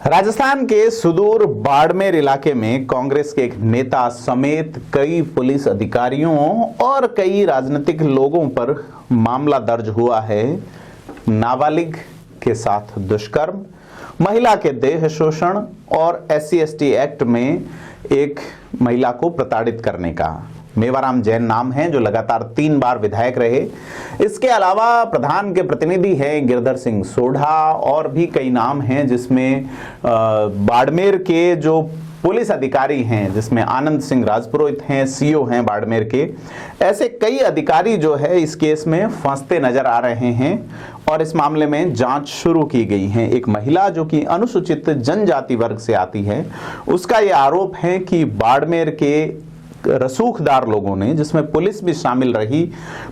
राजस्थान के सुदूर बाड़मेर इलाके में कांग्रेस के एक नेता समेत कई पुलिस अधिकारियों और कई राजनीतिक लोगों पर मामला दर्ज हुआ है। नाबालिग के साथ दुष्कर्म, महिला के देह शोषण और SC/ST एक्ट में एक महिला को प्रताड़ित करने का। मेवाराम जैन नाम है, जो लगातार 3 बार विधायक रहे। इसके अलावा प्रधान के प्रतिनिधि हैं गिरधर सिंह सोढ़ा और भी कई नाम हैं, जिसमें बाड़मेर के जो पुलिस अधिकारी हैं, जिसमें आनंद सिंह राजपुरोहित हैं, CO हैं बाड़मेर के। ऐसे कई अधिकारी जो है इस केस में फंसते नजर आ रहे हैं और इस मामले में जांच शुरू की गई है। एक महिला जो कि अनुसूचित जनजाति वर्ग से आती है, उसका यह आरोप है कि बाड़मेर के रसूखदार लोगों ने, जिसमें पुलिस भी शामिल रही,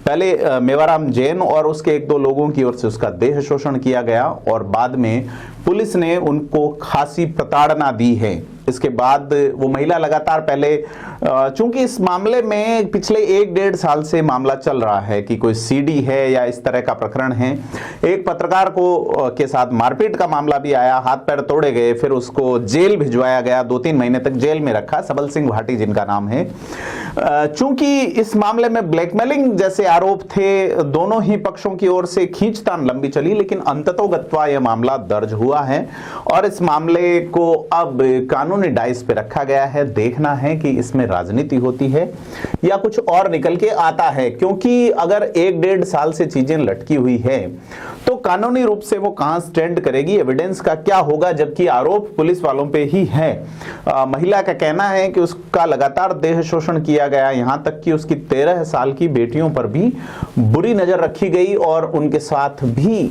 पहले मेवाराम जैन और उसके 1-2 लोगों की ओर से उसका देह शोषण किया गया और बाद में पुलिस ने उनको खासी प्रताड़ना दी है। इसके बाद वो महिला लगातार पहले, चूंकि इस मामले में पिछले 1-1.5 साल से मामला चल रहा है कि कोई CD है या इस तरह का प्रकरण है। एक पत्रकार को के साथ मारपीट का मामला भी आया, हाथ पैर तोड़े गए, फिर उसको जेल भिजवाया गया, 2-3 महीने तक जेल में रखा, सबल सिंह भाटी जिनका नाम है। चूंकि इस मामले में ब्लैकमेलिंग जैसे आरोप थे, दोनों ही पक्षों की ओर से खींचतान लंबी चली, लेकिन अंततोगत्वा यह मामला दर्ज हुआ है और इस मामले को अब कानूनी डाइस पे रखा गया है। देखना है कि इसमें राजनीति होती है या कुछ और निकल के आता है, क्योंकि अगर 1-1.5 साल से चीजें लटकी हुई है तो कानूनी रूप से वो कहां स्टैंड करेगी, एविडेंस का क्या होगा, जबकि आरोप पुलिस वालों पे ही है। महिला का कहना है कि उसका लगातार देह शोषण किया गया, यहां तक कि उसकी 13 साल की बेटियों पर भी बुरी नजर रखी गई और उनके साथ भी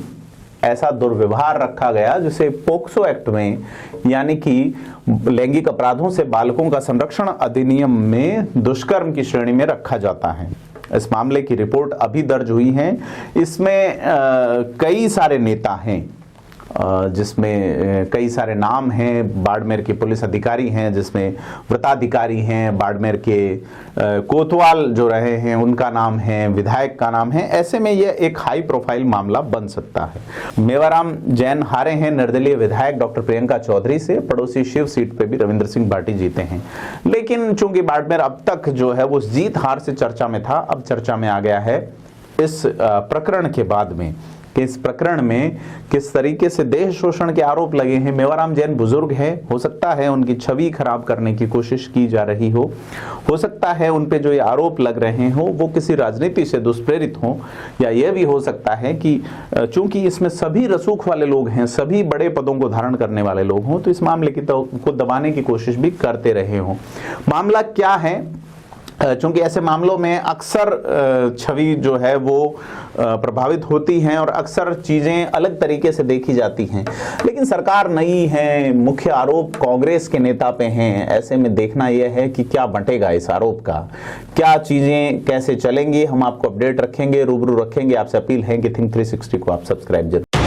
ऐसा दुर्व्यवहार रखा गया जिसे पोक्सो एक्ट में, यानी कि लैंगिक अपराधों से बालकों का संरक्षण अधिनियम में दुष्कर्म की श्रेणी में रखा जाता है। इस मामले की रिपोर्ट अभी दर्ज हुई है। इसमें कई सारे नेता हैं, जिसमें कई सारे नाम हैं। बाड़मेर के पुलिस अधिकारी हैं, जिसमें व्रताधिकारी हैं, बाड़मेर के कोतवाल जो रहे हैं उनका नाम है, विधायक का नाम है। ऐसे में यह एक हाई प्रोफाइल मामला बन सकता है। मेवाराम जैन हारे हैं निर्दलीय विधायक डॉक्टर प्रियंका चौधरी से। पड़ोसी शिव सीट पे भी रविंद्र सिंह भाटी जीते हैं, लेकिन चूंकि बाड़मेर अब तक जो है वो जीत हार से चर्चा में था, अब चर्चा में आ गया है इस प्रकरण के बाद में कि इस प्रकरण में किस तरीके से देह शोषण के आरोप लगे हैं। मेवाराम जैन बुजुर्ग है, हो सकता है उनकी छवि खराब करने की कोशिश की जा रही हो सकता है उन पे जो ये आरोप लग रहे हो वो किसी राजनीति से दुष्प्रेरित हो, या यह भी हो सकता है कि चूंकि इसमें सभी रसूख वाले लोग हैं, सभी बड़े पदों को धारण करने वाले लोग हों, तो इस मामले को दबाने की कोशिश भी करते रहे हों। मामला क्या है? चूंकि ऐसे मामलों में अक्सर छवि जो है वो प्रभावित होती हैं और अक्सर चीजें अलग तरीके से देखी जाती हैं, लेकिन सरकार नई है, मुख्य आरोप कांग्रेस के नेता पे हैं। ऐसे में देखना यह है कि क्या बंटेगा इस आरोप का, क्या चीजें कैसे चलेंगी। हम आपको अपडेट रखेंगे, रूबरू रखेंगे। आपसे अपील है कि थिंक 360 को आप सब्सक्राइब जरूर।